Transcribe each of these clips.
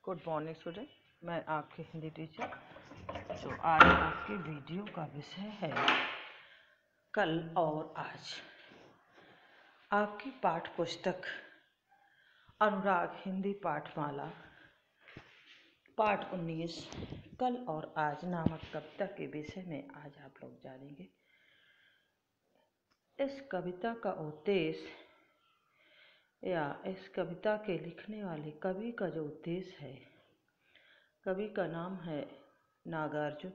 Good morning student, मैं आपकी Hindi teacher. जो आज आपके वीडियो का विषय है कल और आज। आपकी पाठ पुस्तक अनुराग हिंदी पाठमाला पाठ 19 कल और आज नामक कविता के विषय में आज आप लोग जानेंगे। इस कविता का उद्देश्य या इस कविता के लिखने वाले कवि का जो उद्देश्य है, कवि का नाम है नागार्जुन,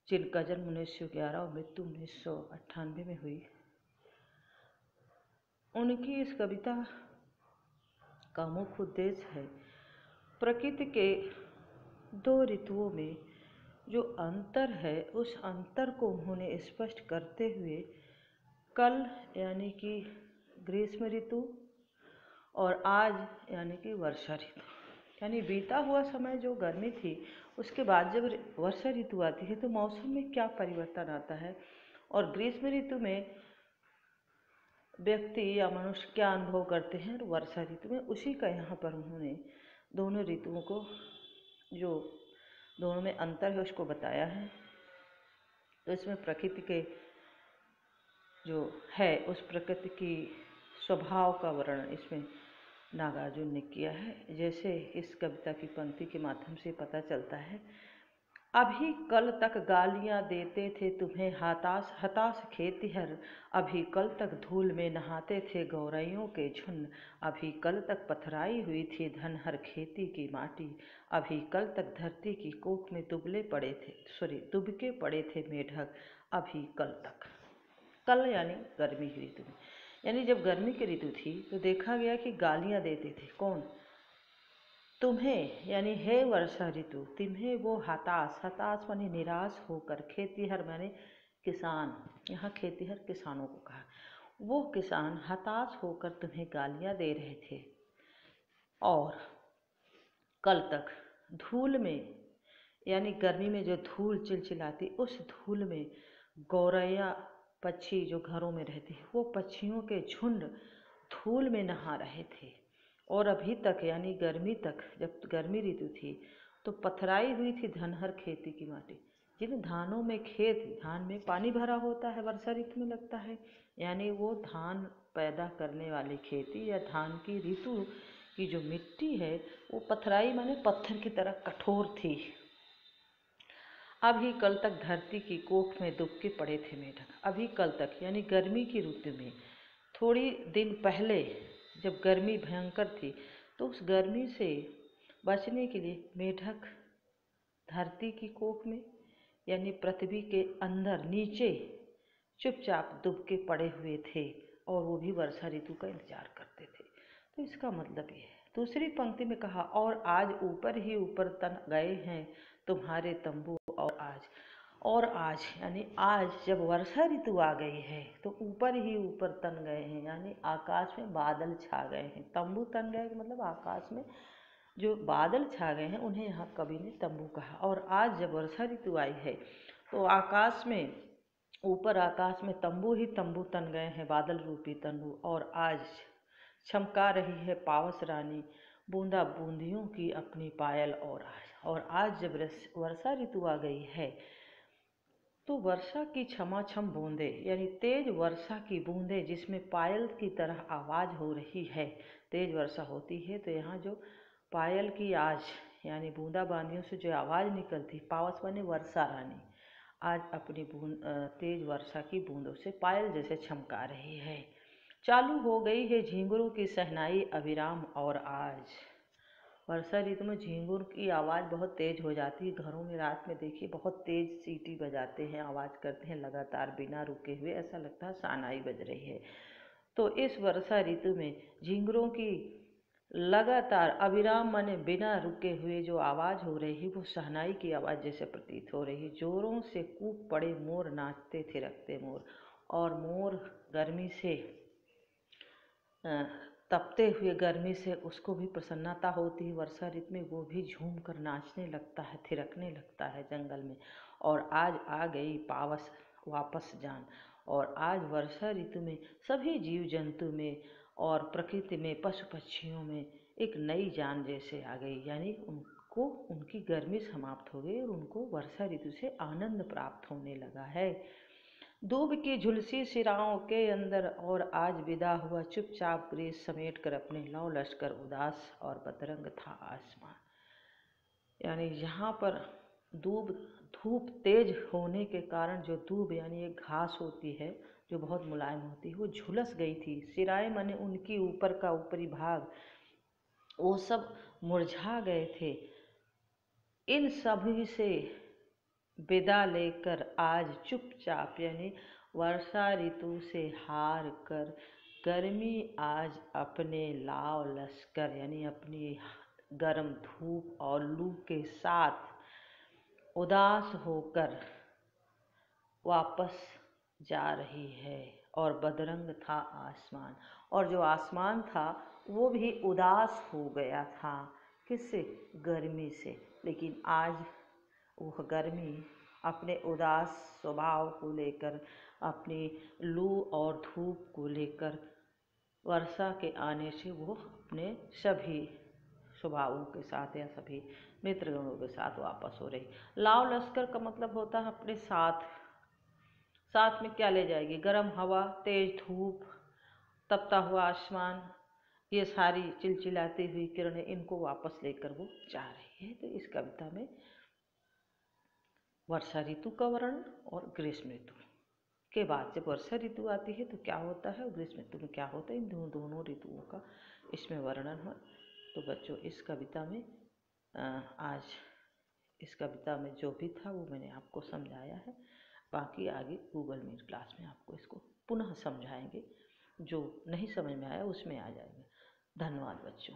जिनका जन्म 1911 और मृत्यु 1998 में हुई। उनकी इस कविता का मुख्य उद्देश्य है प्रकृति के दो ऋतुओं में जो अंतर है, उस अंतर को उन्होंने स्पष्ट करते हुए कल यानी कि ग्रीष्म ऋतु और आज यानी कि वर्षा ऋतु, यानी बीता हुआ समय जो गर्मी थी, उसके बाद जब वर्षा ऋतु आती है तो मौसम में क्या परिवर्तन आता है, और ग्रीष्म ऋतु में व्यक्ति या मनुष्य क्या अनुभव करते हैं, और वर्षा ऋतु में उसी का यहाँ पर उन्होंने दोनों ऋतुओं को, जो दोनों में अंतर है, उसको बताया है। तो इसमें प्रकृति के जो है, उस प्रकृति की स्वभाव का वर्णन इसमें नागार्जुन ने किया है। जैसे इस कविता की पंक्ति के माध्यम से पता चलता है, अभी कल तक गालियां देते थे तुम्हें हताश हताश खेतिहर, अभी कल तक धूल में नहाते थे गौरैयों के झुंड, अभी कल तक पथराई हुई थी धनहर खेती की माटी, अभी कल तक धरती की कोख में दुबके पड़े थे मेढक, अभी कल तक। कल यानी गर्मी की ऋतु में, यानी जब गर्मी की ऋतु थी तो देखा गया कि गालियां देते थे। कौन? तुम्हें, यानी हे वर्षा ऋतु, तुम्हें वो हताश माने निराश होकर, खेतीहर माने किसान, यहाँ खेतीहर किसानों को कहा, वो किसान हताश होकर तुम्हें गालियां दे रहे थे। और कल तक धूल में, यानी गर्मी में जो धूल चिलचिलाती, उस धूल में गौरैया पक्षी जो घरों में रहती है, वो पक्षियों के झुंड धूल में नहा रहे थे। और अभी तक यानी गर्मी तक, जब गर्मी ऋतु थी तो पथराई हुई थी धनहर खेती की माटी, जिन धानों में धान में पानी भरा होता है, वर्षा ऋतु में लगता है, यानी वो धान पैदा करने वाली खेती या धान की ऋतु की जो मिट्टी है वो पथराई माने पत्थर की तरह कठोर थी। अभी कल तक धरती की कोख में दुबके पड़े थे मेढक, अभी कल तक यानी गर्मी की ऋतु में थोड़ी दिन पहले जब गर्मी भयंकर थी, तो उस गर्मी से बचने के लिए मेढक धरती की कोख में यानी पृथ्वी के अंदर नीचे चुपचाप दुबके पड़े हुए थे, और वो भी वर्षा ऋतु का इंतजार करते थे। तो इसका मतलब ये है। दूसरी पंक्ति में कहा, और आज ऊपर ही ऊपर तन गए हैं तुम्हारे तंबू, और आज यानी आज जब वर्षा ऋतु आ गई है तो ऊपर ही ऊपर तन गए हैं, यानी आकाश में बादल छा गए हैं। तंबू तन गए मतलब आकाश में जो बादल छा गए हैं, उन्हें यहाँ कवि ने तंबू कहा। और आज जब वर्षा ऋतु आई है तो आकाश में, ऊपर आकाश में तंबू ही तंबू तन गए हैं, बादल रूपी तंबू। और आज चमका रही है पावस रानी बूंदा बूंदियों की अपनी पायल। और आज जब वर्षा ऋतु आ गई है तो वर्षा की छमाछम बूंदे, यानी तेज वर्षा की बूंदे जिसमें पायल की तरह आवाज़ हो रही है। तेज वर्षा होती है तो यहाँ जो पायल की आज यानी बूंदा बांदियों से जो आवाज़ निकलती, पावस माने वर्षा रानी, आज अपनी तेज वर्षा की बूंदों से पायल जैसे छमका रही है। चालू हो गई है झींगुरों की सहनाई अविराम, और आज वर्षा ऋतु में झींगुर की आवाज़ बहुत तेज़ हो जाती है। घरों में रात में देखिए बहुत तेज़ सीटी बजाते हैं, आवाज़ करते हैं लगातार बिना रुके हुए, ऐसा लगता है शहनाई बज रही है। तो इस वर्षा ऋतु में झींगुरों की लगातार अविराम माने बिना रुके हुए जो आवाज़ हो रही है, वो शहनाई की आवाज़ जैसे प्रतीत हो रही है। जोरों से कूक पड़े मोर नाचते थिरकते मोर, और मोर गर्मी से तपते हुए, गर्मी से उसको भी प्रसन्नता होती है वर्षा ऋतु में, वो भी झूम कर नाचने लगता है, थिरकने लगता है जंगल में। और आज आ गई पावस वापस जान, और आज वर्षा ऋतु में सभी जीव जंतु में और प्रकृति में, पशु पक्षियों में एक नई जान जैसे आ गई, यानी उनको उनकी गर्मी समाप्त हो गई और उनको वर्षा ऋतु से आनंद प्राप्त होने लगा है। दूब की झुलसी सिराओं के अंदर और आज विदा हुआ चुपचाप ग्रीस समेट कर अपने लौ लश्कर उदास और बदरंग था आसमान। यानी यहाँ पर दूब, धूप तेज होने के कारण जो दूब यानी एक घास होती है जो बहुत मुलायम होती है वो झुलस गई थी। सिराए माने उनकी ऊपर का ऊपरी भाग, वो सब मुरझा गए थे। इन सभी से विदा लेकर आज चुपचाप यानी वर्षा ऋतु से हार कर गर्मी आज अपने लाव लश्कर यानी अपनी गर्म धूप और लू के साथ उदास होकर वापस जा रही है। और बदरंग था आसमान, और जो आसमान था वो भी उदास हो गया था। किससे? गर्मी से। लेकिन आज वह गर्मी अपने उदास स्वभाव को लेकर, अपनी लू और धूप को लेकर वर्षा के आने से वो अपने सभी स्वभावों के साथ या सभी मित्रगणों के साथ वापस हो रही। लाव लश्कर का मतलब होता है अपने साथ। साथ में क्या ले जाएगी? गर्म हवा, तेज धूप, तपता हुआ आसमान, ये सारी चिलचिलाती हुई किरणें, इनको वापस लेकर वो जा रही है। तो इस कविता में वर्षा ऋतु का वर्णन और ग्रीष्म ऋतु के बाद जब वर्षा ऋतु आती है तो क्या होता है और ग्रीष्म ऋतु में क्या होता है, इन दोनों ऋतुओं का इसमें वर्णन है। तो बच्चों इस कविता में आज इस कविता में जो भी था वो मैंने आपको समझाया है। बाकी आगे गूगल मीट क्लास में आपको इसको पुनः समझाएंगे, जो नहीं समझ में आया उसमें आ जाएंगे। धन्यवाद बच्चों।